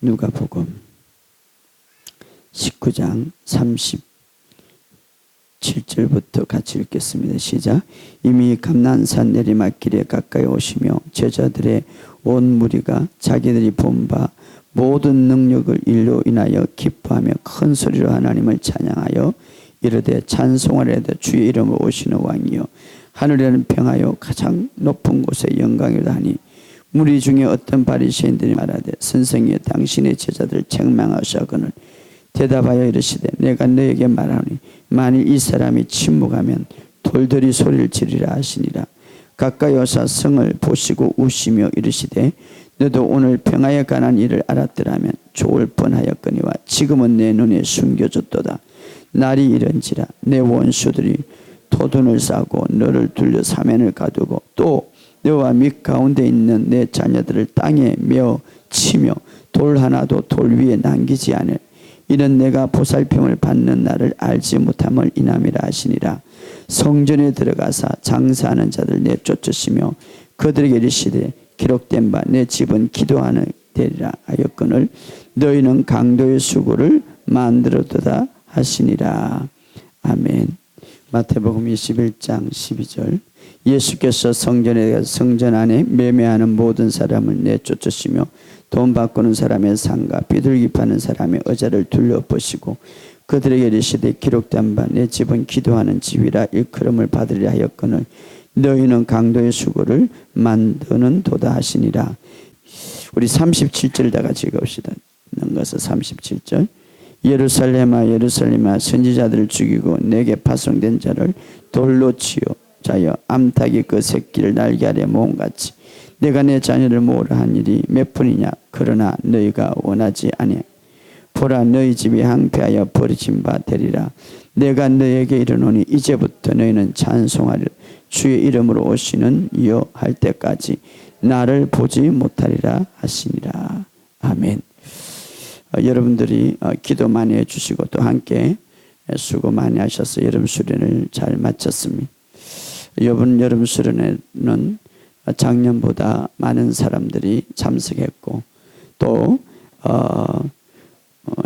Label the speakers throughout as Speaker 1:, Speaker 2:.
Speaker 1: 누가복음 19장 37절부터 같이 읽겠습니다. 시작. 이미 감난산 내리막길에 가까이 오시며 제자들의 온 무리가 자기들이 본 바 모든 능력을 일로 인하여 기뻐하며 큰 소리로 하나님을 찬양하여 이르되 찬송하려다 주의 이름으로 오시는 왕이여 하늘에는 평하여 가장 높은 곳에 영광이다 하니 무리 중에 어떤 바리새인들이 말하되 선생이여 당신의 제자들을 책망하시거늘 대답하여 이르시되 내가 너에게 말하노니 만일 이 사람이 침묵하면 돌들이 소리를 지르라 하시니라. 가까이 오사 성을 보시고 우시며 이르시되 너도 오늘 평화에 관한 일을 알았더라면 좋을 뻔하였거니와 지금은 내 눈에 숨겨졌도다. 날이 이른지라 내 원수들이 토둔을 싸고 너를 둘러 사면을 가두고 또 너와 밑 가운데 있는 내 자녀들을 땅에 메어 치며 돌 하나도 돌 위에 남기지 않을 이는 내가 보살핌을 받는 날을 알지 못함을 인함이라 하시니라. 성전에 들어가사 장사하는 자들 내쫓으시며 그들에게 이르시되 기록된 바 내 집은 기도하는 데리라 하였거늘 너희는 강도의 수고를 만들었도다 하시니라. 아멘. 마태복음 21장 12절. 예수께서 성전에 가서 성전 안에 매매하는 모든 사람을 내쫓으시며 돈 바꾸는 사람의 상과 비둘기 파는 사람의 의자를 둘러보시고 그들에게 이르시되 기록된 바 내 집은 기도하는 집이라 일컬음을 받으리라 하였거늘 너희는 강도의 수고를 만드는 도다 하시니라. 우리 37절 다 같이 읽읍시다. 넘어가서 37절. 예루살렘아 예루살렘아 선지자들을 죽이고 내게 파송된 자를 돌로 치어 자여 암탉이 그 새끼를 날개 아래 모음같이 내가 내 자녀를 모으라 한 일이 몇 푼이냐. 그러나 너희가 원하지 아니하. 보라 너희 집이 항폐하여 버리진 바 되리라. 내가 너희에게 이르노니 이제부터 너희는 찬송하리라. 주의 이름으로 오시는 이여 할 때까지 나를 보지 못하리라 하시니라. 아멘. 여러분들이 기도 많이 해주시고 또 함께 수고 많이 하셔서 여름 수련을 잘 마쳤습니다. 이번 여름 수련회는 작년보다 많은 사람들이 참석했고 또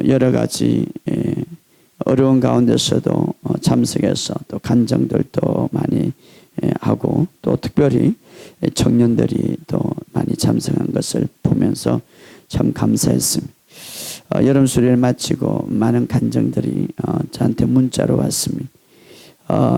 Speaker 1: 여러 가지 어려운 가운데서도 참석해서 또 간정들도 많이 하고 또 특별히 청년들이 또 많이 참석한 것을 보면서 참 감사했습니다. 여름 수련을 마치고 많은 간정들이 저한테 문자로 왔습니다.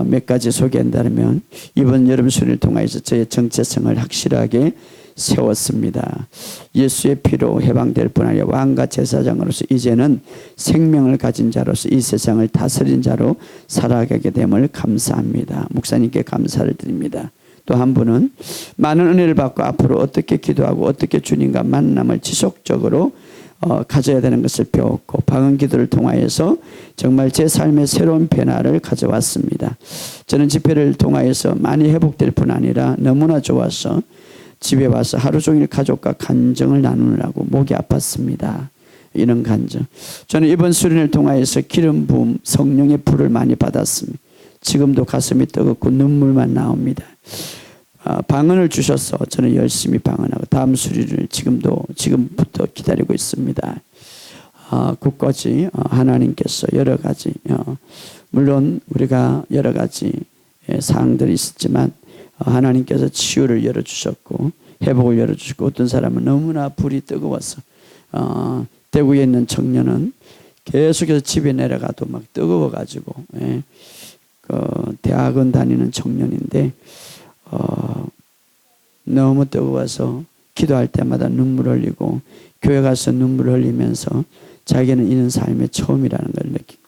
Speaker 1: 몇 가지 소개한다면 이번 여름 수련을 통해서 저의 정체성을 확실하게 세웠습니다. 예수의 피로 해방될 뿐 아니라 왕과 제사장으로서 이제는 생명을 가진 자로서 이 세상을 다스린 자로 살아가게 됨을 감사합니다. 목사님께 감사를 드립니다. 또 한 분은 많은 은혜를 받고 앞으로 어떻게 기도하고 어떻게 주님과 만남을 지속적으로 가져야 되는 것을 배웠고 방언 기도를 통하여서 정말 제 삶의 새로운 변화를 가져왔습니다. 저는 집회를 통하여서 많이 회복될 뿐 아니라 너무나 좋아서 집에 와서 하루 종일 가족과 간정을 나누느라고 목이 아팠습니다. 이런 간정. 저는 이번 수련을 통하여서 기름 부음 성령의 불을 많이 받았습니다. 지금도 가슴이 뜨겁고 눈물만 나옵니다. 방언을 주셔서 저는 열심히 방언하고 다음 수련을 지금부터 기다리고 있습니다. 굳건히 하나님께서 여러 가지 물론 우리가 여러 가지 사항들이 있었지만 하나님께서 치유를 열어주셨고 회복을 열어주시고 어떤 사람은 너무나 불이 뜨거워서 대구에 있는 청년은 계속해서 집에 내려가도 막 뜨거워가지고 대학원 다니는 청년인데 너무 뜨거워서 기도할 때마다 눈물 흘리고 교회 가서 눈물 흘리면서 자기는 이런 삶의 처음이라는 걸 느끼고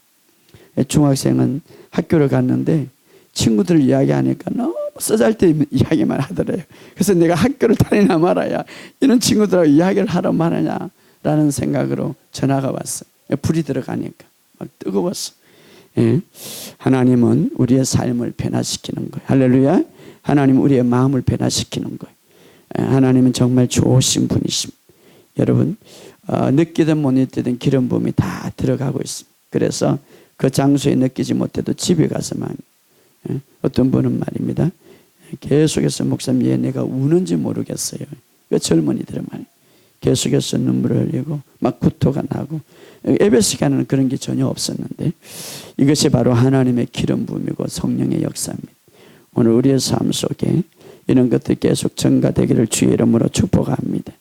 Speaker 1: 중학생은 학교를 갔는데 친구들 이야기하니까 너무 쓰잘데없는 이야기만 하더래요. 그래서 내가 학교를 다니나 말아야 이런 친구들하고 이야기를 하러 말하냐라는 생각으로 전화가 왔어요. 불이 들어가니까 막 뜨거웠어. 하나님은 우리의 삶을 변화시키는 거예요. 할렐루야. 하나님은 우리의 마음을 변화시키는 거예요. 하나님은 정말 좋으신 분이십니다. 여러분 느끼든 못 느끼든 기름 부음이 다 들어가고 있습니다. 그래서 그 장소에 느끼지 못해도 집에 가서만 어떤 분은 말입니다. 계속해서 목사님 내가 우는지 모르겠어요. 그 젊은이들은 말이에요. 계속해서 눈물을 흘리고 막 구토가 나고, 예배 시간에는 그런 게 전혀 없었는데, 이것이 바로 하나님의 기름 부음이고 성령의 역사입니다. 오늘 우리의 삶 속에 이런 것들이 계속 증가되기를 주의 이름으로 축복합니다.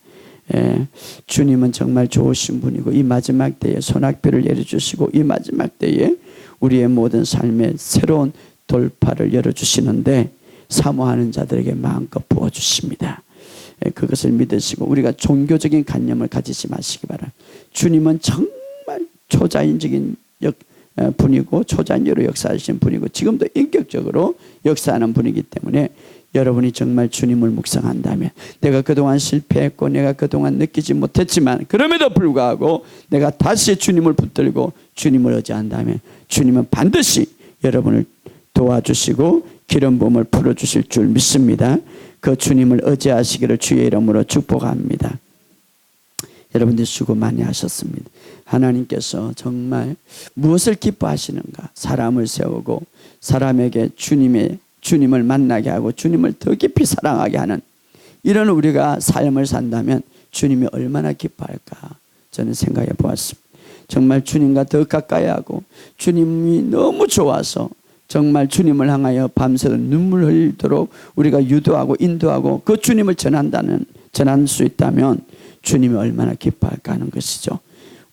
Speaker 1: 주님은 정말 좋으신 분이고, 이 마지막 때에 소낙비를 내려주시고, 이 마지막 때에 우리의 모든 삶에 새로운 돌파를 열어주시는데, 사모하는 자들에게 마음껏 부어주십니다. 그것을 믿으시고, 우리가 종교적인 관념을 가지지 마시기 바랍니다. 주님은 정말 초자연적인 분이고, 초자연적으로 역사하시는 분이고, 지금도 인격적으로 역사하는 분이기 때문에, 여러분이 정말 주님을 묵상한다면, 내가 그동안 실패했고 내가 그동안 느끼지 못했지만 그럼에도 불구하고 내가 다시 주님을 붙들고 주님을 의지한다면, 주님은 반드시 여러분을 도와주시고 기름 부음을 풀어주실 줄 믿습니다. 그 주님을 의지하시기를 주의 이름으로 축복합니다. 여러분들 수고 많이 하셨습니다. 하나님께서 정말 무엇을 기뻐하시는가? 사람을 세우고 사람에게 주님을 만나게 하고 주님을 더 깊이 사랑하게 하는 이런 우리가 삶을 산다면 주님이 얼마나 기뻐할까 저는 생각해 보았습니다. 정말 주님과 더 가까이 하고 주님이 너무 좋아서 정말 주님을 향하여 밤새도 눈물 흘리도록 우리가 유도하고 인도하고 그 주님을 전할 수 있다면 주님이 얼마나 기뻐할까 하는 것이죠.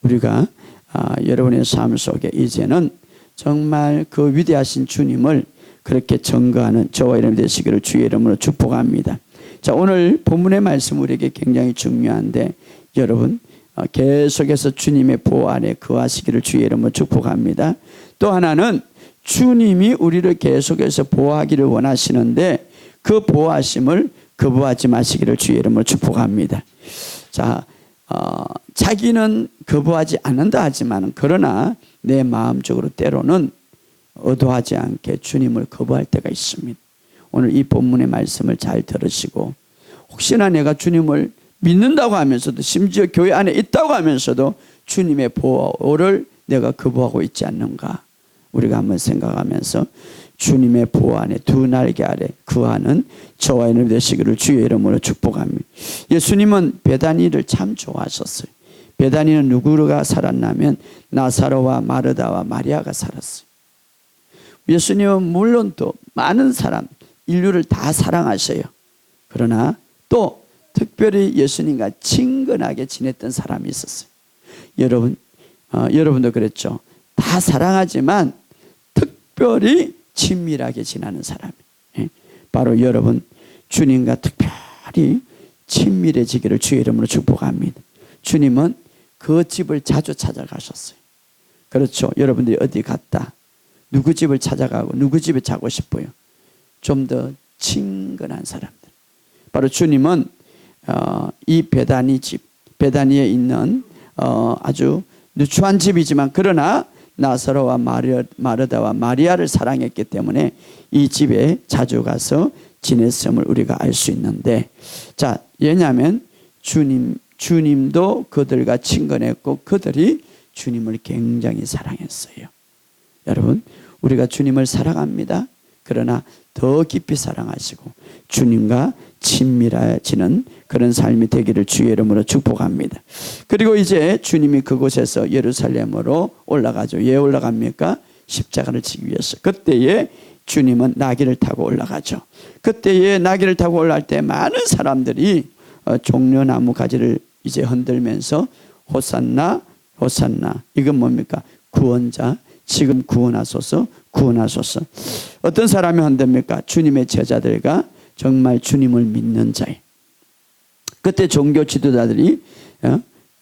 Speaker 1: 우리가 여러분의 삶 속에 이제는 정말 그 위대하신 주님을 그렇게 증거하는 저와 여러분이 되시기를 주의 이름으로 축복합니다. 자, 오늘 본문의 말씀 우리에게 굉장히 중요한데, 여러분 계속해서 주님의 보호 아래 거하시기를 주의 이름으로 축복합니다. 또 하나는 주님이 우리를 계속해서 보호하기를 원하시는데, 그 보호하심을 거부하지 마시기를 주의 이름으로 축복합니다. 자, 자기는 거부하지 않는다 하지만, 그러나 내 마음적으로 때로는 의도하지 않게 주님을 거부할 때가 있습니다. 오늘 이 본문의 말씀을 잘 들으시고, 혹시나 내가 주님을 믿는다고 하면서도, 심지어 교회 안에 있다고 하면서도 주님의 보호를 내가 거부하고 있지 않는가, 우리가 한번 생각하면서 주님의 보호 안에 두 날개 아래 거하는 저와 여러분 되시기를 주의 이름으로 축복합니다. 예수님은 베다니를 참 좋아하셨어요. 베다니는 누구가 살았냐면 나사로와 마르다와 마리아가 살았어요. 예수님은 물론 또 많은 사람, 인류를 다 사랑하셔요. 그러나 또 특별히 예수님과 친근하게 지냈던 사람이 있었어요. 여러분도 그랬죠. 다 사랑하지만 특별히 친밀하게 지내는 사람이, 바로 여러분 주님과 특별히 친밀해지기를 주의 이름으로 축복합니다. 주님은 그 집을 자주 찾아가셨어요. 그렇죠. 여러분들이 어디 갔다 누구 집을 찾아가고 누구 집에 자고 싶어요? 좀 더 친근한 사람들. 바로 주님은 이 베다니 집, 베다니에 있는 아주 누추한 집이지만, 그러나 나사로와 마르다와 마리아를 사랑했기 때문에 이 집에 자주 가서 지냈음을 우리가 알 수 있는데, 자, 왜냐하면 주님도 그들과 친근했고 그들이 주님을 굉장히 사랑했어요. 여러분, 우리가 주님을 사랑합니다. 그러나 더 깊이 사랑하시고 주님과 친밀해지는 그런 삶이 되기를 주의 이름으로 축복합니다. 그리고 이제 주님이 그곳에서 예루살렘으로 올라가죠. 왜 올라갑니까? 십자가를 지기 위해서. 그때에 주님은 나귀를 타고 올라가죠. 그때에 나귀를 타고 올라갈 때 많은 사람들이 종려나무 가지를 이제 흔들면서 호산나 호산나, 이건 뭡니까? 구원자, 지금 구원하소서, 구원하소서. 어떤 사람이 흔듭니까? 주님의 제자들과 정말 주님을 믿는 자예요. 그때 종교 지도자들이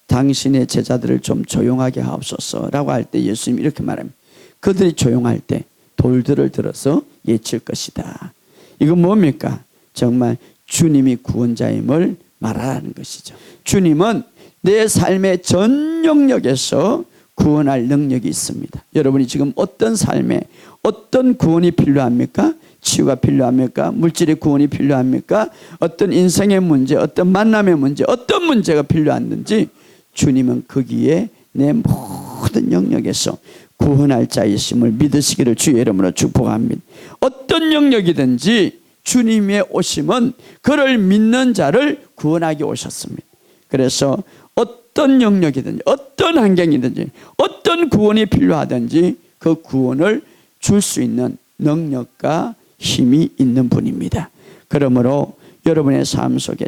Speaker 1: 당신의 제자들을 좀 조용하게 하옵소서라고 할 때 예수님이 이렇게 말합니다. 그들이 조용할 때 돌들을 들어서 예칠 것이다. 이건 뭡니까? 정말 주님이 구원자임을 말하는 것이죠. 주님은 내 삶의 전 영역에서 구원할 능력이 있습니다. 여러분이 지금 어떤 삶에 어떤 구원이 필요합니까? 치유가 필요합니까? 물질의 구원이 필요합니까? 어떤 인생의 문제, 어떤 만남의 문제, 어떤 문제가 필요한지 주님은 거기에 내 모든 영역에서 구원할 자이심을 믿으시기를 주의 이름으로 축복합니다. 어떤 영역이든지 주님의 오심은 그를 믿는 자를 구원하기 오셨습니다. 그래서 어떤 어떤 영역이든지 어떤 환경이든지 어떤 구원이 필요하든지 그 구원을 줄 수 있는 능력과 힘이 있는 분입니다. 그러므로 여러분의 삶 속에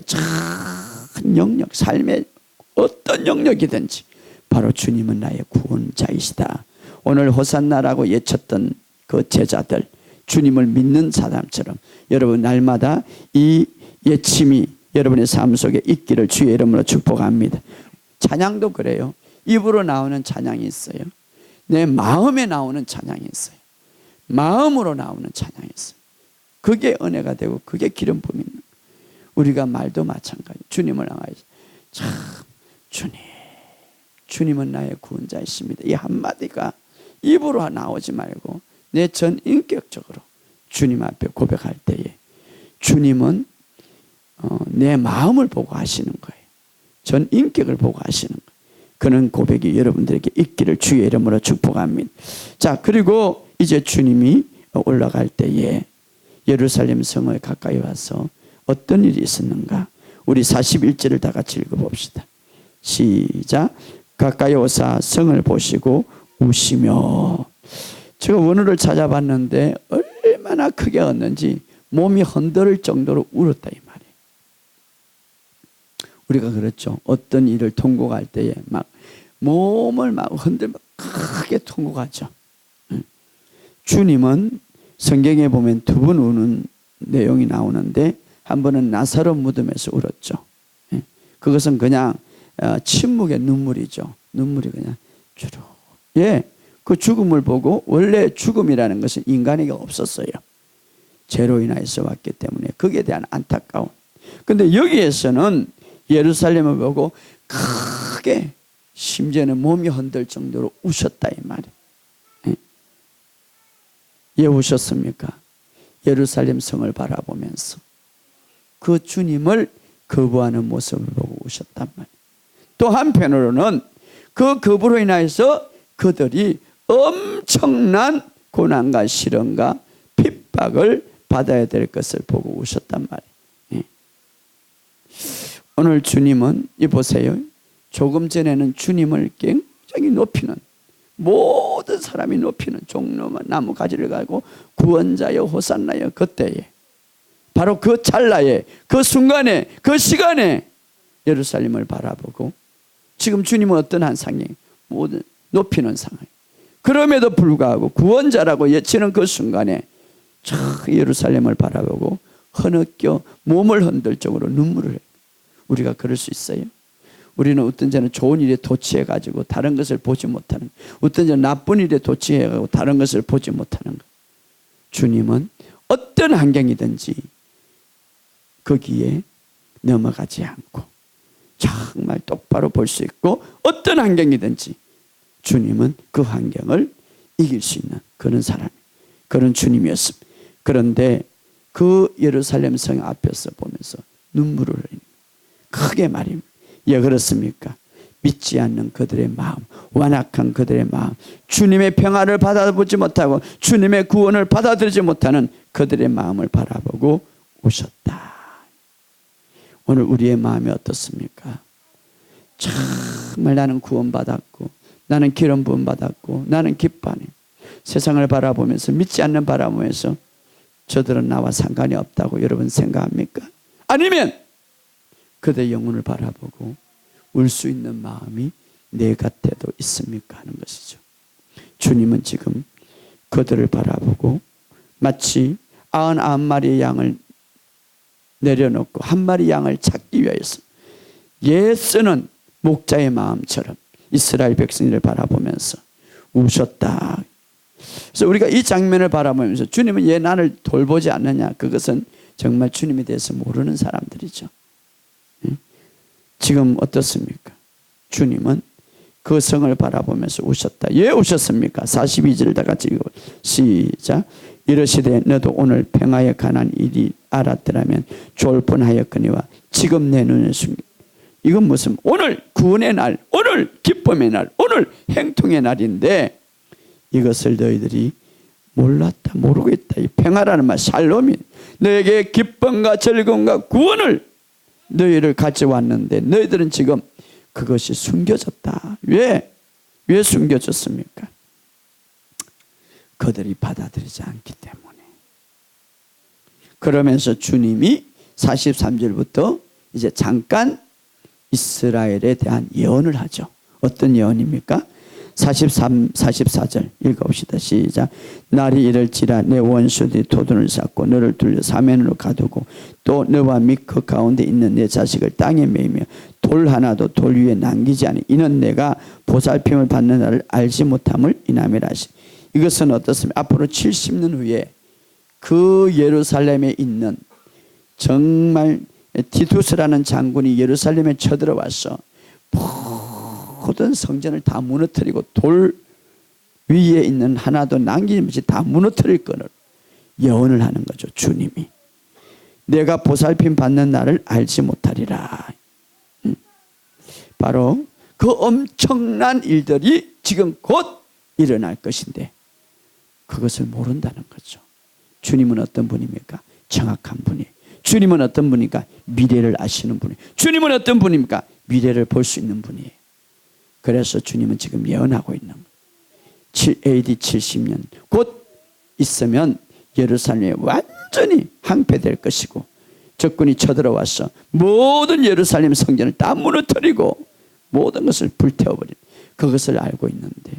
Speaker 1: 큰 영역, 삶의 어떤 영역이든지 바로 주님은 나의 구원자이시다. 오늘 호산나라고 외쳤던 그 제자들, 주님을 믿는 사람처럼 여러분 날마다 이 외침이 여러분의 삶 속에 있기를 주의 이름으로 축복합니다. 찬양도 그래요. 입으로 나오는 찬양이 있어요. 내 마음에 나오는 찬양이 있어요. 마음으로 나오는 찬양이 있어요. 그게 은혜가 되고 그게 기름 부음인 거예요. 우리가 말도 마찬가지. 주님을 향하여 참 주님은 나의 구원자이십니다. 이 한마디가 입으로 나오지 말고 내 전 인격적으로 주님 앞에 고백할 때에 주님은 내 마음을 보고 하시는 거예요. 전 인격을 보고 하시는 거예요. 그런 고백이 여러분들에게 있기를 주의 이름으로 축복합니다. 자, 그리고 이제 주님이 올라갈 때에 예루살렘 성에 가까이 와서 어떤 일이 있었는가? 우리 41절을 다 같이 읽어봅시다. 시작. 가까이 오사 성을 보시고 우시며. 제가 원어를 찾아봤는데 얼마나 크게 웃는지 몸이 흔들릴 정도로 울었다 이 말이에요. 우리가 그렇죠. 어떤 일을 통곡할 때에 막 몸을 막 흔들면 크게 통곡하죠. 주님은 성경에 보면 두 번 우는 내용이 나오는데 한 번은 나사로 무덤에서 울었죠. 그것은 그냥 침묵의 눈물이죠. 눈물이 그냥 주룩. 그 죽음을 보고 원래 죽음이라는 것은 인간에게 없었어요. 죄로 인하여서 왔기 때문에 거기에 대한 안타까움. 그런데 여기에서는 예루살렘을 보고 크게 심지어는 몸이 흔들 정도로 우셨다 이 말이에요. 왜 우셨습니까? 예루살렘 성을 바라보면서 그 주님을 거부하는 모습을 보고 우셨단 말이에요. 또 한편으로는 그 거부로 인하여서 그들이 엄청난 고난과 시련과 핍박을 받아야 될 것을 보고 우셨단 말이에요. 오늘 주님은 이 보세요. 조금 전에는 주님을 굉장히 높이는, 모든 사람이 높이는 종로만 나무 가지를 가지고 구원자여 호산나여, 그때에 바로 그 찰나에, 그 순간에, 그 시간에 예루살렘을 바라보고 지금 주님은 어떤 한 상황이 모든 높이는 상황. 그럼에도 불구하고 구원자라고 외치는 그 순간에 예루살렘을 바라보고 흐느껴 몸을 흔들 정도로 눈물을 해요. 우리가 그럴 수 있어요? 우리는 어떤 때는 좋은 일에 도취해가지고 다른 것을 보지 못하는, 어떤 때는 나쁜 일에 도취해가지고 다른 것을 보지 못하는 것. 주님은 어떤 환경이든지 거기에 넘어가지 않고 정말 똑바로 볼 수 있고 어떤 환경이든지 주님은 그 환경을 이길 수 있는 그런 사람, 그런 주님이었습니다. 그런데 그 예루살렘 성 앞에서 보면서 눈물을 흘리는 크게 말입니다. 왜 그렇습니까? 믿지 않는 그들의 마음, 완악한 그들의 마음, 주님의 평화를 받아보지 못하고 주님의 구원을 받아들이지 못하는 그들의 마음을 바라보고 오셨다. 오늘 우리의 마음이 어떻습니까? 정말 나는 구원받았고 나는 기름 부음 받았고 나는 기뻐하네. 세상을 바라보면서, 믿지 않는 바라보면서 저들은 나와 상관이 없다고 여러분 생각합니까? 아니면 그들의 영혼을 바라보고 울 수 있는 마음이 내 곁에도 있습니까? 하는 것이죠. 주님은 지금 그들을 바라보고 마치 99마리의 양을 내려놓고 한 마리 양을 찾기 위해서 애쓰는 목자의 마음처럼 이스라엘 백성들을 바라보면서 우셨다. 그래서 우리가 이 장면을 바라보면서 주님은 왜 나를 돌보지 않느냐? 그것은 정말 주님에 대해서 모르는 사람들이죠. 지금 어떻습니까? 주님은 그 성을 바라보면서 우셨다. 왜 우셨습니까? 42절을 다 같이 읽어. 시작. 이르시되 너도 오늘 평화에 관한 일이 알았더라면 좋을 뻔하였거니와 지금 내 눈에 숨겨. 이건 무슨, 오늘 구원의 날, 오늘 기쁨의 날, 오늘 행통의 날인데 이것을 너희들이 몰랐다, 모르고 있다. 이 평화라는 말, 샬롬이 너에게 기쁨과 즐거움과 구원을 너희를 가져왔는데 너희들은 지금 그것이 숨겨졌다. 왜 숨겨졌습니까? 그들이 받아들이지 않기 때문에. 그러면서 주님이 43절부터 이제 잠깐 이스라엘에 대한 예언을 하죠. 어떤 예언입니까? 44절 읽어봅시다. 시작. 날이 이를지라 내 원수들이 도둔을 쌓고 너를 둘러 사면으로 가두고 또 너와 및 그 가운데 있는 내 자식을 땅에 매이며 돌 하나도 돌 위에 남기지 아니 이는 내가 보살핌을 받는 날을 알지 못함을 인함이라 하시. 이것은 어떻습니까? 앞으로 70년 후에 그 예루살렘에 있는 정말 디두스라는 장군이 예루살렘에 쳐들어와서 모든 성전을 다 무너뜨리고 돌 위에 있는 하나도 남김없이 다 무너뜨릴 거를 예언을 하는 거죠. 주님이 내가 보살핌 받는 날을 알지 못하리라. 바로 그 엄청난 일들이 지금 곧 일어날 것인데 그것을 모른다는 거죠. 주님은 어떤 분입니까? 정확한 분이. 주님은 어떤 분입니까? 미래를 아시는 분이. 주님은 어떤 분입니까? 미래를 볼 수 있는 분이에요. 그래서 주님은 지금 예언하고 있는 거예요. AD 70년 곧 있으면 예루살렘이 완전히 항폐될 것이고 적군이 쳐들어와서 모든 예루살렘 성전을 다 무너뜨리고 모든 것을 불태워버린 그것을 알고 있는데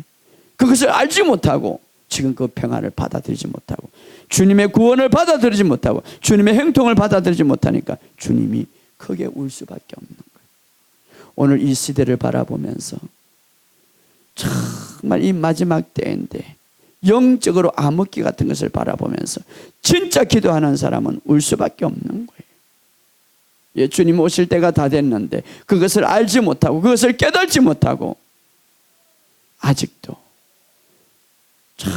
Speaker 1: 그것을 알지 못하고 지금 그 평안을 받아들이지 못하고 주님의 구원을 받아들이지 못하고 주님의 행통을 받아들이지 못하니까 주님이 크게 울 수밖에 없는 거예요. 오늘 이 시대를 바라보면서 정말 이 마지막 때인데 영적으로 암흑기 같은 것을 바라보면서 진짜 기도하는 사람은 울 수밖에 없는 거예요. 예, 주님 오실 때가 다 됐는데 그것을 알지 못하고 그것을 깨닫지 못하고 아직도 참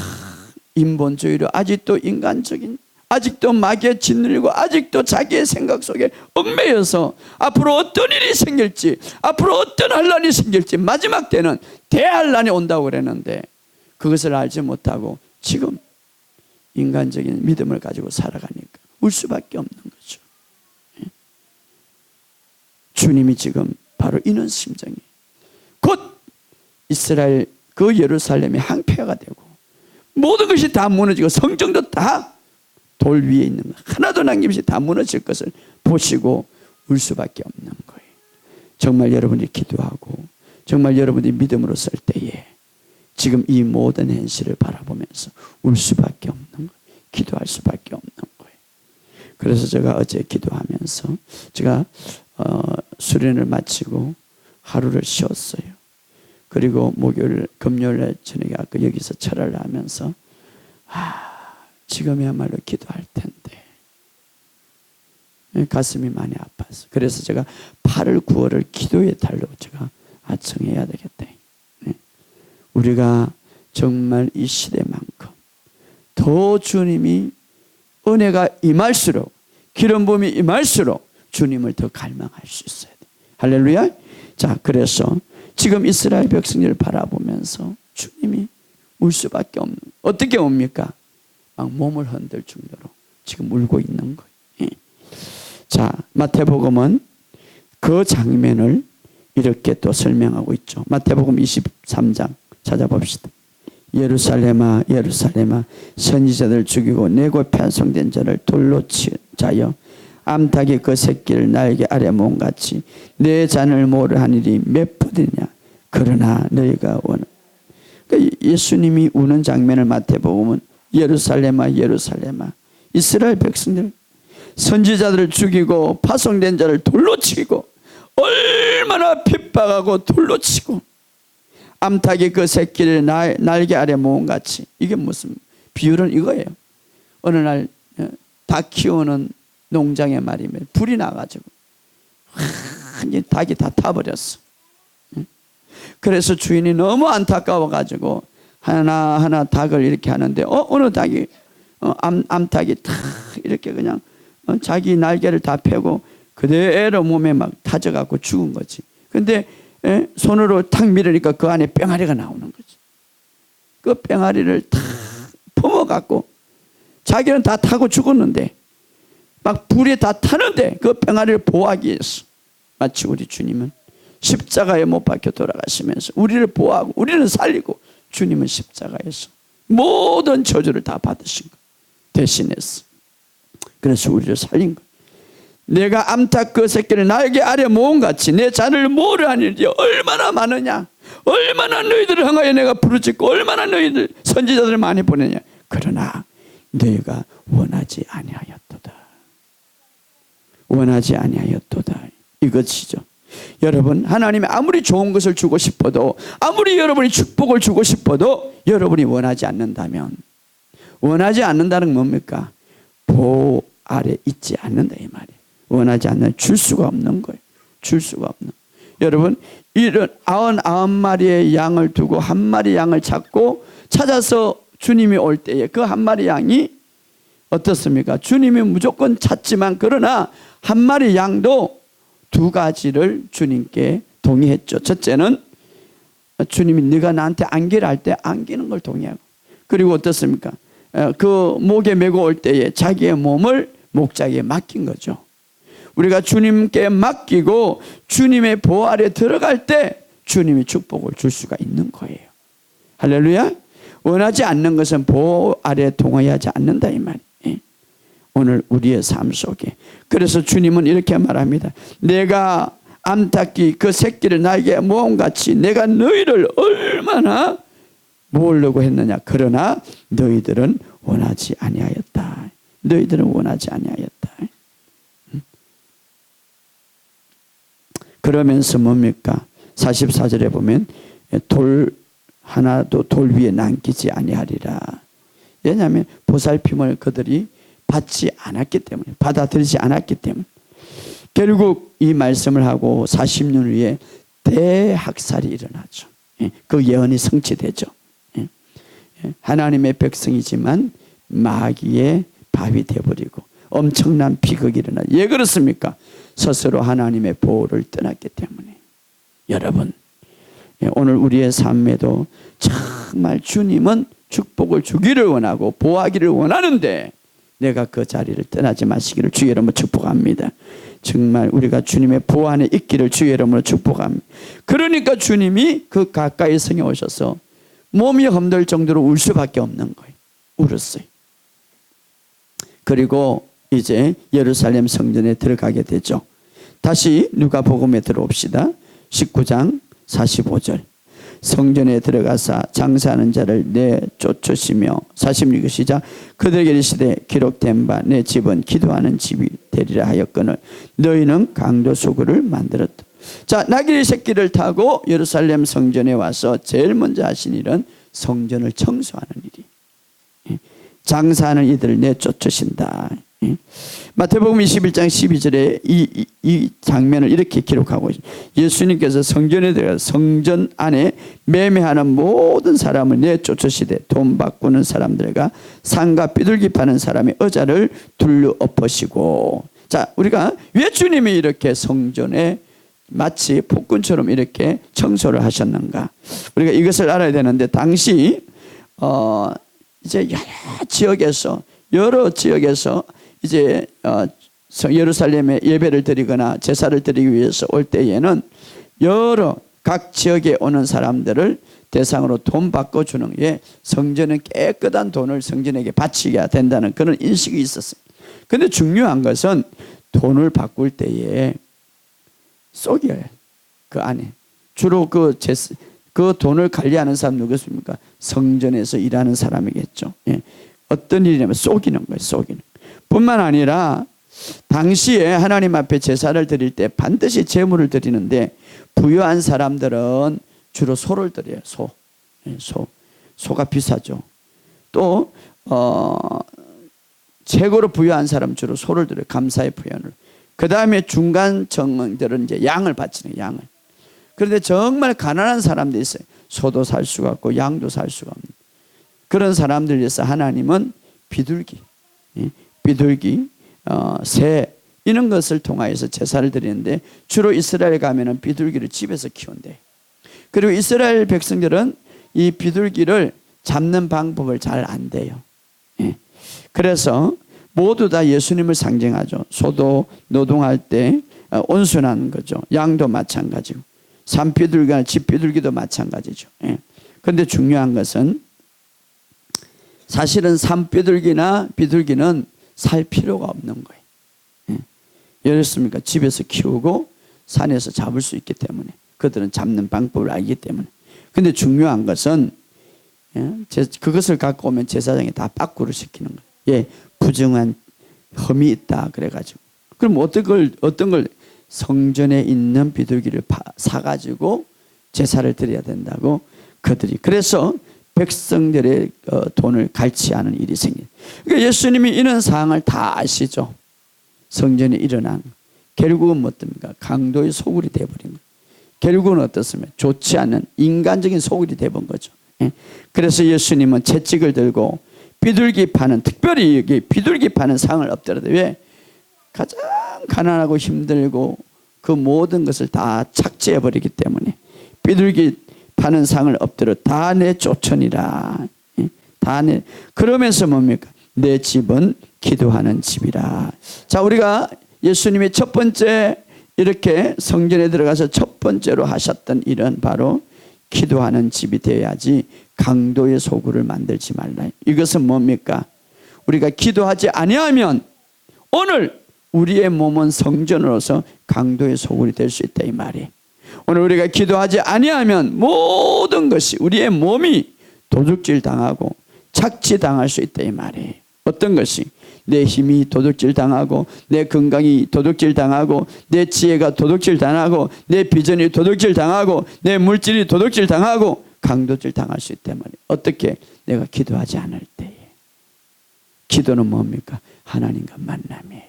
Speaker 1: 인본주의로 아직도 인간적인 아직도 마귀에 짓눌리고 아직도 자기의 생각 속에 얽매여서 앞으로 어떤 일이 생길지 앞으로 어떤 환란이 생길지 마지막 때는 대환란이 온다고 그랬는데 그것을 알지 못하고 지금 인간적인 믿음을 가지고 살아가니까 울 수밖에 없는 거죠. 주님이 지금 바로 이런 심정이 곧 이스라엘 그 예루살렘이 항폐가 되고 모든 것이 다 무너지고 성전도 다 돌 위에 있는 거 하나도 남김없이 다 무너질 것을 보시고 울 수밖에 없는 거예요. 정말 여러분이 기도하고 정말 여러분이 믿음으로 설 때에 지금 이 모든 현실을 바라보면서 울 수밖에 없는 거예요. 기도할 수밖에 없는 거예요. 그래서 제가 어제 기도하면서 제가 수련을 마치고 하루를 쉬었어요. 그리고 목요일 금요일 저녁에 아까 여기서 철회를 하면서 지금이야말로 기도할 텐데 가슴이 많이 아파서 그래서 제가 8월 9월을 기도의 달로 제가 정해야 되겠다. 우리가 정말 이 시대만큼 더 주님이 은혜가 임할수록 기름 부음이 임할수록 주님을 더 갈망할 수 있어야 돼. 할렐루야. 자, 그래서 지금 이스라엘 백성들을 바라보면서 주님이 울 수밖에 없는 어떻게 옵니까? 막 몸을 흔들 정도로 지금 울고 있는 거예요. 자, 마태복음은 그 장면을 이렇게 또 설명하고 있죠. 마태복음 23장 찾아봅시다. 예루살렘아 예루살렘아 선지자들 죽이고 내 곧 편성된 자를 돌로 자여 암탉이 그 새끼를 날개 아래 모음같이 내 잔을 모으려 하니리 몇 푸드냐. 그러나 너희가 원하. 그러니까 예수님이 우는 장면을 마태복음은 예루살렘아 예루살렘아 이스라엘 백성들 선지자들을 죽이고 파송된 자를 돌로 치고 얼마나 핍박하고 돌로 치고 암탉이 그 새끼를 날개 아래 모음같이 이게 무슨 비유는 이거예요. 어느 날 닭 키우는 농장에 말이면 불이 나가지고 닭이 다 타버렸어. 그래서 주인이 너무 안타까워가지고 하나하나 닭을 이렇게 하는데 어느 닭이 암탉이 탁 이렇게 그냥 자기 날개를 다 펴고 그대로 몸에 막 타져갖고 죽은 거지. 근데 손으로 탁 밀으니까 그 안에 뺑아리가 나오는 거지. 그 뺑아리를 탁 품어갖고 자기는 다 타고 죽었는데 막 불이 다 타는데 그 뺑아리를 보호하기 위해서 마치 우리 주님은 십자가에 못 박혀 돌아가시면서 우리를 보호하고 우리는 살리고, 주님은 십자가에서 모든 저주를 다 받으신 거 대신했어. 그래서 우리를 살린 거. 내가 암탉 그 새끼를 날개 아래 모음같이 내 자를 모으려 하니 얼마나 많으냐, 얼마나 너희들을 향하여 내가 부르짖고 얼마나 너희들 선지자들을 많이 보내냐. 그러나 너희가 원하지 아니하였도다. 원하지 아니하였도다. 이것이죠. 여러분, 하나님이 아무리 좋은 것을 주고 싶어도, 아무리 여러분이 축복을 주고 싶어도 여러분이 원하지 않는다면, 원하지 않는다는 건 뭡니까? 보호 아래 있지 않는다 이 말이에요. 원하지 않는, 줄 수가 없는 거예요. 줄 수가 없는. 여러분, 이런 99마리의 양을 두고 한 마리 양을 찾아서 주님이 올 때에 그 한 마리 양이 어떻습니까? 주님이 무조건 찾지만, 그러나 한 마리 양도 두 가지를 주님께 동의했죠. 첫째는 주님이 네가 나한테 안기를 할 때 안기는 걸 동의하고, 그리고 어떻습니까? 그 목에 메고 올 때에 자기의 몸을 목자기에 맡긴 거죠. 우리가 주님께 맡기고 주님의 보호 아래 들어갈 때 주님이 축복을 줄 수가 있는 거예요. 할렐루야. 원하지 않는 것은 보호 아래 동의하지 않는다 이 말이에요. 오늘 우리의 삶 속에. 그래서 주님은 이렇게 말합니다. 내가 암탉이 그 새끼를 나에게 모음같이 내가 너희를 얼마나 모으려고 했느냐. 그러나 너희들은 원하지 아니하였다. 너희들은 원하지 아니하였다. 그러면서 뭡니까? 44절에 보면 돌 하나도 돌 위에 남기지 아니하리라. 왜냐하면 보살핌을 그들이 받지 않았기 때문에, 받아들이지 않았기 때문에. 결국 이 말씀을 하고 40년 후에 대학살이 일어나죠. 그 예언이 성취되죠. 하나님의 백성이지만 마귀의 밥이 되어버리고 엄청난 비극이 일어나죠. 왜 그렇습니까? 스스로 하나님의 보호를 떠났기 때문에. 여러분, 오늘 우리의 삶에도 정말 주님은 축복을 주기를 원하고 보호하기를 원하는데, 내가 그 자리를 떠나지 마시기를 주의 이름으로 축복합니다. 정말 우리가 주님의 보호 안에 있기를 주의 이름으로 축복합니다. 그러니까 주님이 그 가까이 성에 오셔서 몸이 험들 정도로 울 수밖에 없는 거예요. 울었어요. 그리고 이제 예루살렘 성전에 들어가게 되죠. 다시 누가복음에 들어옵시다. 19장 45절. 성전에 들어가사 장사하는 자를 내쫓으시며, 46절 시작. 그들에게 이르시되 기록된 바 내 집은 기도하는 집이 되리라 하였거늘 너희는 강도 소굴을 만들었다. 자, 나귀 새끼를 타고 예루살렘 성전에 와서 제일 먼저 하신 일은 성전을 청소하는 일이. 장사하는 이들을 내쫓으신다. 마태복음 21장 12절에 이 장면을 이렇게 기록하고 있습니다. 예수님께서 성전에 들어가 성전 안에 매매하는 모든 사람을 내쫓으시되 돈 바꾸는 사람들과 상가 비둘기 파는 사람의 의자를 둘러 엎으시고. 자, 우리가 왜 주님이 이렇게 성전에 마치 폭군처럼 이렇게 청소를 하셨는가? 우리가 이것을 알아야 되는데, 당시 이제 여러 지역에서 이제 예루살렘에 예배를 드리거나 제사를 드리기 위해서 올 때에는 여러 각 지역에 오는 사람들을 대상으로 돈 바꿔주는 게, 성전은 깨끗한 돈을 성전에게 바치게 된다는 그런 인식이 있었어요. 그런데 중요한 것은 돈을 바꿀 때에 속이에요. 그 안에 주로 그 돈을 관리하는 사람 누구십니까? 성전에서 일하는 사람이겠죠. 어떤 일이냐면 속이는 거예요. 속이는. 뿐만 아니라 당시에 하나님 앞에 제사를 드릴 때 반드시 제물을 드리는데, 부유한 사람들은 주로 소를 드려요. 소가 비싸죠. 또 최고로 부유한 사람 주로 소를 드려요. 감사의 표현을. 그 다음에 중간 정들은 이제 양을 바치는 양을. 그런데 정말 가난한 사람들이 있어요. 소도 살 수가 없고 양도 살 수가 없는 그런 사람들 위해서 하나님은 비둘기, 새 이런 것을 통하여서 제사를 드리는데, 주로 이스라엘에 가면은 비둘기를 집에서 키운대. 그리고 이스라엘 백성들은 이 비둘기를 잡는 방법을 잘 안 돼요. 그래서 모두 다 예수님을 상징하죠. 소도 노동할 때 온순한 거죠. 양도 마찬가지고. 산 비둘기나 집 비둘기도 마찬가지죠. 그런데 중요한 것은 사실은 산 비둘기나 비둘기는 살 필요가 없는 거예요. 예를 들습니까? 집에서 키우고 산에서 잡을 수 있기 때문에 그들은 잡는 방법을 알기 때문에. 그런데 중요한 것은 그것을 갖고 오면 제사장이 다 빠꾸를 시키는 거예요. 부정한 흠이 있다 그래가지고. 그럼 어떤 걸 성전에 있는 비둘기를 사가지고 제사를 드려야 된다고 그들이. 그래서 백성들의 돈을 갈취하는 일이 생겨요. 그러니까 예수님이 이런 상황을 다 아시죠. 성전에 일어난 결국은 어떻습니까? 강도의 소굴이 되어버린 거예요. 결국은 어떻습니까? 좋지 않은 인간적인 소굴이 되어본 거죠. 그래서 예수님은 채찍을 들고 비둘기 파는, 특별히 여기 비둘기 파는 상을 엎드려도, 왜? 가장 가난하고 힘들고 그 모든 것을 다 착취해버리기 때문에 비둘기 파는 상을 엎드려 다 내 쫓으니라. 다 내. 그러면서 뭡니까? 내 집은 기도하는 집이라. 자, 우리가 예수님이 첫 번째 이렇게 성전에 들어가서 첫 번째로 하셨던 일은 바로 기도하는 집이 되어야지 강도의 소굴을 만들지 말라. 이것은 뭡니까? 우리가 기도하지 아니하면 오늘 우리의 몸은 성전으로서 강도의 소굴이 될 수 있다 이 말이에요. 오늘 우리가 기도하지 아니하면 모든 것이, 우리의 몸이 도둑질 당하고 착취 당할 수 있다 이 말이에요. 어떤 것이? 내 힘이 도둑질 당하고, 내 건강이 도둑질 당하고, 내 지혜가 도둑질 당하고, 내 비전이 도둑질 당하고, 내 물질이 도둑질 당하고 강도질 당할 수 있단 말이에요. 어떻게? 내가 기도하지 않을 때에. 기도는 뭡니까? 하나님과 만남이에요.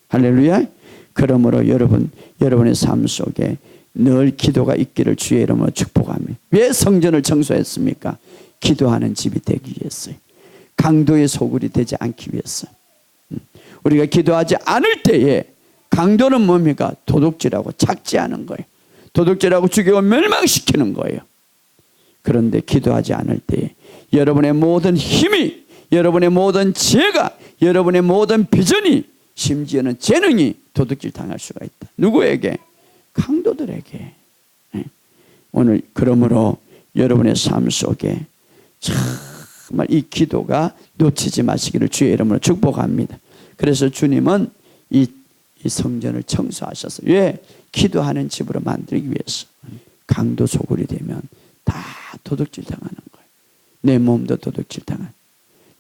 Speaker 1: 할렐루야. 그러므로 여러분의 삶 속에 늘 기도가 있기를 주의 이름으로 축복합니다. 왜 성전을 청소했습니까? 기도하는 집이 되기 위해서요. 강도의 소굴이 되지 않기 위해서. 우리가 기도하지 않을 때에 강도는 뭡니까? 도둑질하고 착취하는 거예요. 도둑질하고 죽이고 멸망시키는 거예요. 그런데 기도하지 않을 때에 여러분의 모든 힘이, 여러분의 모든 지혜가, 여러분의 모든 비전이, 심지어는 재능이 도둑질 당할 수가 있다. 누구에게? 강도들에게. 오늘 그러므로 여러분의 삶 속에 정말 이 기도가 놓치지 마시기를 주의 이름으로 축복합니다. 그래서 주님은 이 성전을 청소하셔서, 왜? 기도하는 집으로 만들기 위해서. 강도 소굴이 되면 다 도둑질 당하는 거예요. 내 몸도 도둑질 당하는,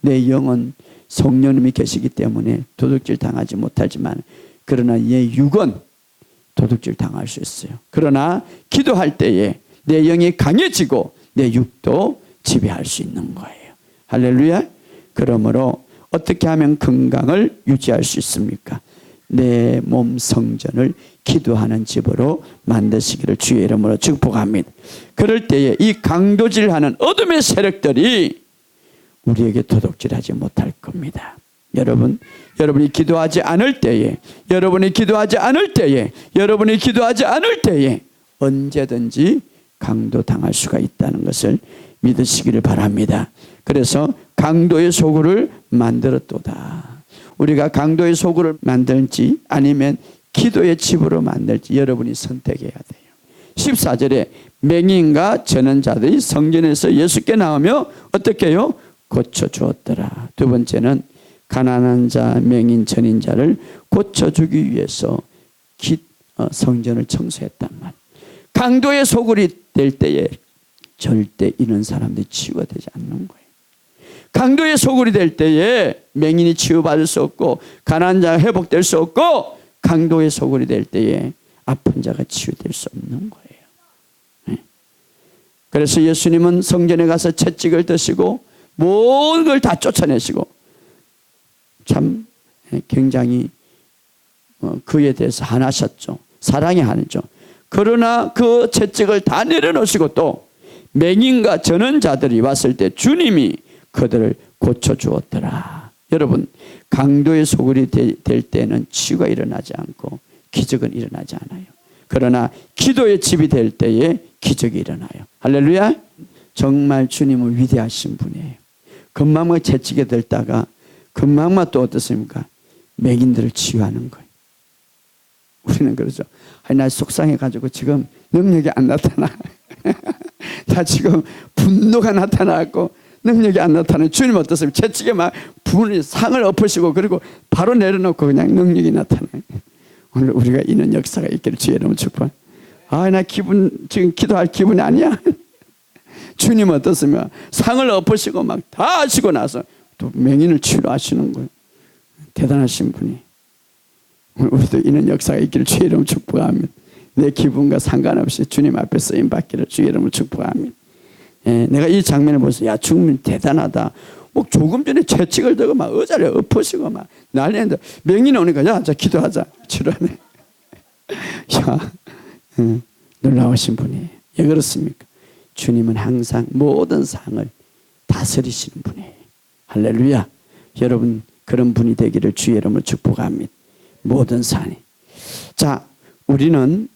Speaker 1: 내 영은 성령님이 계시기 때문에 도둑질 당하지 못하지만, 그러나 내 육은 도둑질 당할 수 있어요. 그러나 기도할 때에 내 영이 강해지고 내 육도 지배할 수 있는 거예요. 할렐루야. 그러므로 어떻게 하면 건강을 유지할 수 있습니까? 내 몸 성전을 기도하는 집으로 만드시기를 주의 이름으로 축복합니다. 그럴 때에 이 강도질하는 어둠의 세력들이 우리에게 도둑질하지 못할 겁니다. 여러분이 기도하지 않을 때에, 여러분이 기도하지 않을 때에 언제든지 강도 당할 수가 있다는 것을 믿으시기를 바랍니다. 그래서 강도의 소굴을 만들었도다. 우리가 강도의 소굴을 만들지 아니면 기도의 집으로 만들지 여러분이 선택해야 돼요. 14절에 맹인과 저는 자들이 성전에서 예수께 나오며 어떻게 해요? 고쳐주었더라. 두 번째는 가난한 자, 맹인, 전인 자를 고쳐주기 위해서 성전을 청소했단 말. 강도의 소굴이 될 때에 절대 이런 사람들이 치유가 되지 않는 거예요. 강도의 소굴이 될 때에 맹인이 치유받을 수 없고, 가난한 자가 회복될 수 없고, 강도의 소굴이 될 때에 아픈 자가 치유될 수 없는 거예요. 그래서 예수님은 성전에 가서 채찍을 드시고 모든 걸 다 쫓아내시고, 참 굉장히 그에 대해서 화나셨죠. 사랑이 하죠. 그러나 그 채찍을 다 내려놓으시고 또 맹인과 저는 자들이 왔을 때 주님이 그들을 고쳐주었더라. 여러분, 강도의 소굴이 될 때는 치유가 일어나지 않고 기적은 일어나지 않아요. 그러나 기도의 집이 될 때에 기적이 일어나요. 할렐루야. 정말 주님은 위대하신 분이에요. 금방만 채찍에 들다가 금방만 또 어떻습니까? 맹인들을 치유하는 거예요. 우리는 그러죠. 나 속상해가지고 지금 능력이 안 나타나. 다 지금 분노가 나타나고 능력이 안 나타나는 주님 어떻습니까? 채찍에 막 분이 상을 엎으시고 그리고 바로 내려놓고 그냥 능력이 나타나요. 오늘 우리가 이런 역사가 있기를 주의 이름으로 축복합니다. 나 지금 기도할 기분이 아니야. 주님 어떻습니까? 상을 엎으시고 막 다 하시고 나서 또 맹인을 치료하시는 거예요. 대단하신 분이. 우리도 이런 역사가 있기를 주의 이름으로 축복합니다. 내 기분과 상관없이 주님 앞에 쓰임 받기를 주의 이름으로 축복합니다. 내가 이 장면을 보면서 야 주님 대단하다. 뭐 조금 전에 채찍을 들고 막 의자를 엎으시고 막 난리는데 맹인이 오니까 야 자 기도하자 치료하네. 야 놀라우신 분이에요. 왜 그렇습니까? 주님은 항상 모든 상을 다스리시는 분이에요. 할렐루야. 여러분 그런 분이 되기를 주의 이름으로 축복합니다. 모든 상이. 자 우리는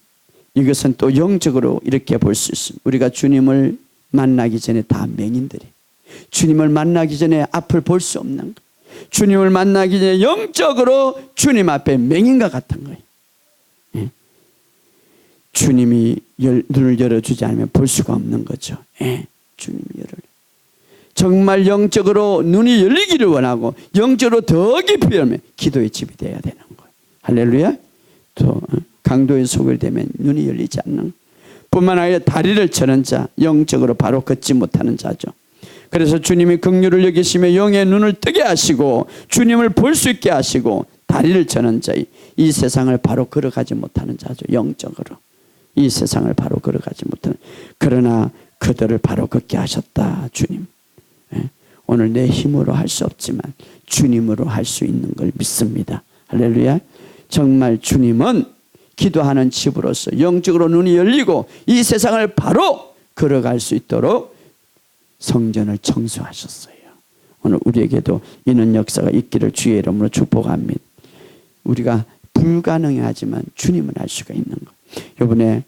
Speaker 1: 이것은 또 영적으로 이렇게 볼 수 있습니다. 우리가 주님을 만나기 전에 다 맹인들이 주님을 만나기 전에 앞을 볼 수 없는 거. 주님을 만나기 전에 영적으로 주님 앞에 맹인과 같은 거예요. 예. 주님이 눈을 열어주지 않으면 볼 수가 없는 거죠. 예. 주님이 정말 영적으로 눈이 열리기를 원하고 영적으로 더 깊이 열면 기도의 집이 되어야 되는 거예요. 할렐루야. 또 강도의 속을 대면 눈이 열리지 않는 뿐만 아니라 다리를 저는 자 영적으로 바로 걷지 못하는 자죠. 그래서 주님이 긍휼을 여기시며 영의 눈을 뜨게 하시고 주님을 볼 수 있게 하시고 다리를 저는 자 이 세상을 바로 걸어가지 못하는 자죠. 영적으로 이 세상을 바로 걸어가지 못하는. 그러나 그들을 바로 걷게 하셨다 주님. 오늘 내 힘으로 할 수 없지만 주님으로 할 수 있는 걸 믿습니다. 할렐루야. 정말 주님은 기도하는 집으로서 영적으로 눈이 열리고 이 세상을 바로 걸어갈 수 있도록 성전을 청소하셨어요. 오늘 우리에게도 이런 역사가 있기를 주의 이름으로 축복합니다. 우리가 불가능하지만 주님은 할 수가 있는 것. 이번에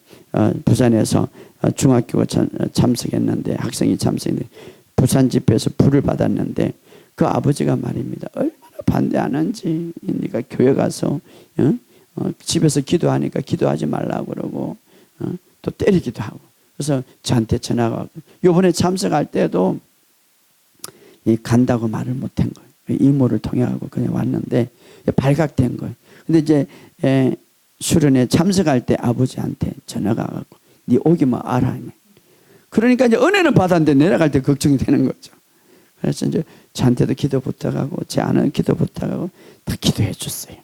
Speaker 1: 부산에서 중학교가 참석했는데 학생이 참석했는데 부산 집회에서 불을 받았는데 그 아버지가 말입니다. 얼마나 반대하는지. 네가 교회 가서 집에서 기도하니까 기도하지 말라고 그러고 또 때리기도 하고. 그래서 저한테 전화가 왔고 이번에 참석할 때도 간다고 말을 못한 거예요. 이모를 통해가고 그냥 왔는데 발각된 거예요. 근데 이제 수련회 참석할 때 아버지한테 전화가 와갖고 네 오기만 알아. 그러니까 이제 은혜는 받았는데 내려갈 때 걱정이 되는 거죠. 그래서 이제 저한테도 기도 부탁하고 제 아는 기도 부탁하고 다 기도해 줬어요.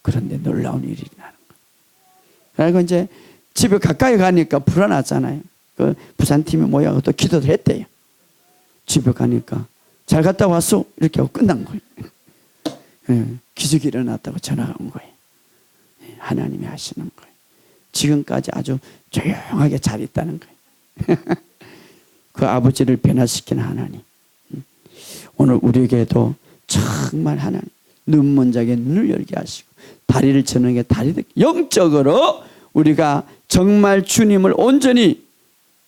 Speaker 1: 그런데 놀라운 일이 나는 거예요. 그리고 이제 집에 가까이 가니까 불안하잖아요. 그 부산팀이 모여서 또 기도를 했대요. 집에 가니까 잘 갔다 왔어? 이렇게 하고 끝난 거예요. 기적이 일어났다고 전화가 온 거예요. 하나님이 하시는 거예요. 지금까지 아주 조용하게 잘 있다는 거예요. 그 아버지를 변화시키는 하나님. 오늘 우리에게도 정말 하나님 눈먼 자에게 눈을 열게 하시고 다리를 저는 게 다리를 영적으로 우리가 정말 주님을 온전히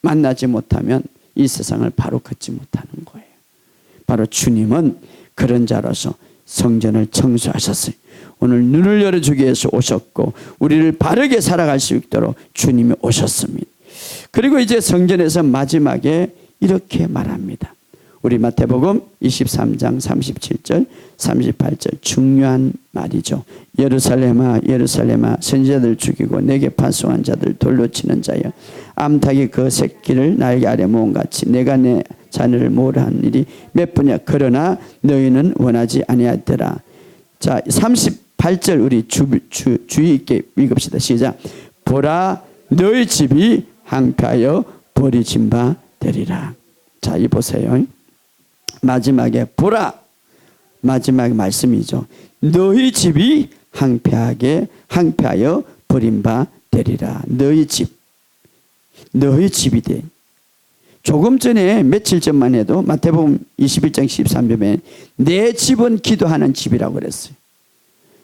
Speaker 1: 만나지 못하면 이 세상을 바로 걷지 못하는 거예요. 바로 주님은 그런 자로서 성전을 청소하셨어요. 오늘 눈을 열어주기 위해서 오셨고 우리를 바르게 살아갈 수 있도록 주님이 오셨습니다. 그리고 이제 성전에서 마지막에 이렇게 말합니다. 우리 마태복음 23장 37절 38절 중요한 말이죠. 예루살렘아 예루살렘아 선지자들 죽이고 내게 파송한 자들 돌로 치는 자여 암탉이 그 새끼를 날개 아래 모은 같이 내가 내 자녀를 모으라 한 일이 몇 분이야. 그러나 너희는 원하지 아니하더라. 자 38절 우리 주의 있게 읽읍시다. 시작. 보라 너희 집이 황폐하여 버리진 바 되리라. 자 이 보세요. 마지막에 보라 마지막 말씀이죠. 너희 집이 황폐하여 버린 바 되리라. 너희 집이 돼. 조금 전에 며칠 전만 해도 마태복음 21장 13절에 내 집은 기도하는 집이라고 그랬어요.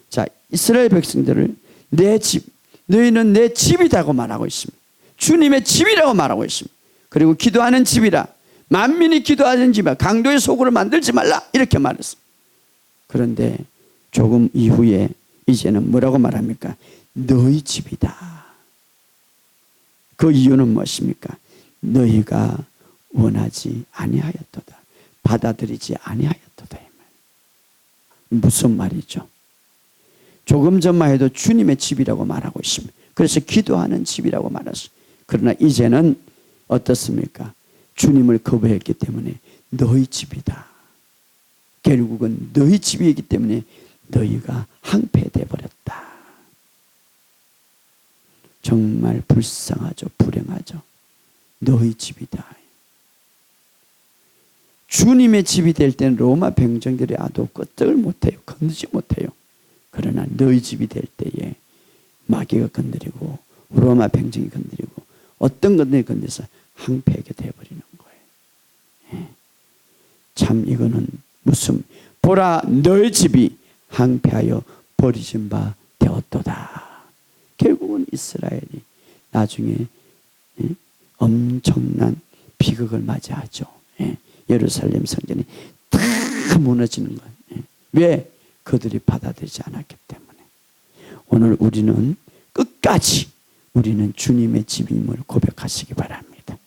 Speaker 1: 자 이스라엘 백성들을 내 집 너희는 내 집이라고 말하고 있습니다. 주님의 집이라고 말하고 있습니다. 그리고 기도하는 집이라 만민이 기도하는 집이라 강도의 속으로 만들지 말라 이렇게 말했습니다. 그런데 조금 이후에 이제는 뭐라고 말합니까? 너희 집이다. 그 이유는 무엇입니까? 너희가 원하지 아니하였도다. 받아들이지 아니하였도다. 무슨 말이죠? 조금 전만 해도 주님의 집이라고 말하고 있습니다. 그래서 기도하는 집이라고 말했어요. 그러나 이제는 어떻습니까? 주님을 거부했기 때문에 너희 집이다. 결국은 너희 집이기 때문에 너희가 항폐되어 버렸다. 정말 불쌍하죠. 불행하죠. 너희 집이다. 주님의 집이 될 때는 로마 병정들이 아도 끄떡을 못해요. 건드지 못해요. 그러나 너희 집이 될 때에 마귀가 건드리고 로마 병정이 건드리고 어떤 것들이 건드려서 항폐하게 되어버리는 거예요. 참 이거는 무슨 보라 너희 집이 항폐하여 버리진 바 되었도다. 결국은 이스라엘이 나중에 엄청난 비극을 맞이하죠. 예루살렘 성전이 다 무너지는 거예요. 왜? 그들이 받아들이지 않았기 때문에. 오늘 우리는 끝까지 우리는 주님의 집임을 고백하시기 바랍니다.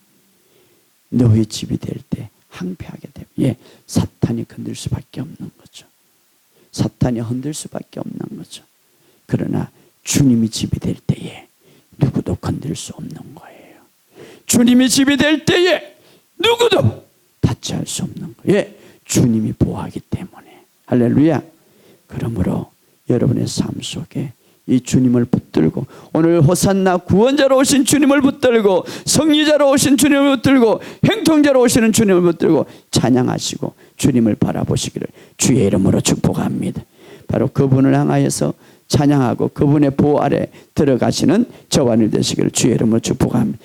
Speaker 1: 너희 집이 될 때 항폐하게 되면 사탄이 건들 수밖에 없는 거죠. 사탄이 흔들 수밖에 없는 거죠. 그러나 주님이 집이 될 때에 누구도 건들 수 없는 거예요. 주님이 집이 될 때에 누구도 타치할 수 없는 거예요. 주님이 보호하기 때문에. 할렐루야. 그러므로 여러분의 삶 속에 이 주님을 붙들고 오늘 호산나 구원자로 오신 주님을 붙들고 성리자로 오신 주님을 붙들고 행통자로 오시는 주님을 붙들고 찬양하시고 주님을 바라보시기를 주의 이름으로 축복합니다. 바로 그분을 향하여서 찬양하고 그분의 보호 아래 들어가시는 저와 님 되시기를 주의 이름으로 축복합니다.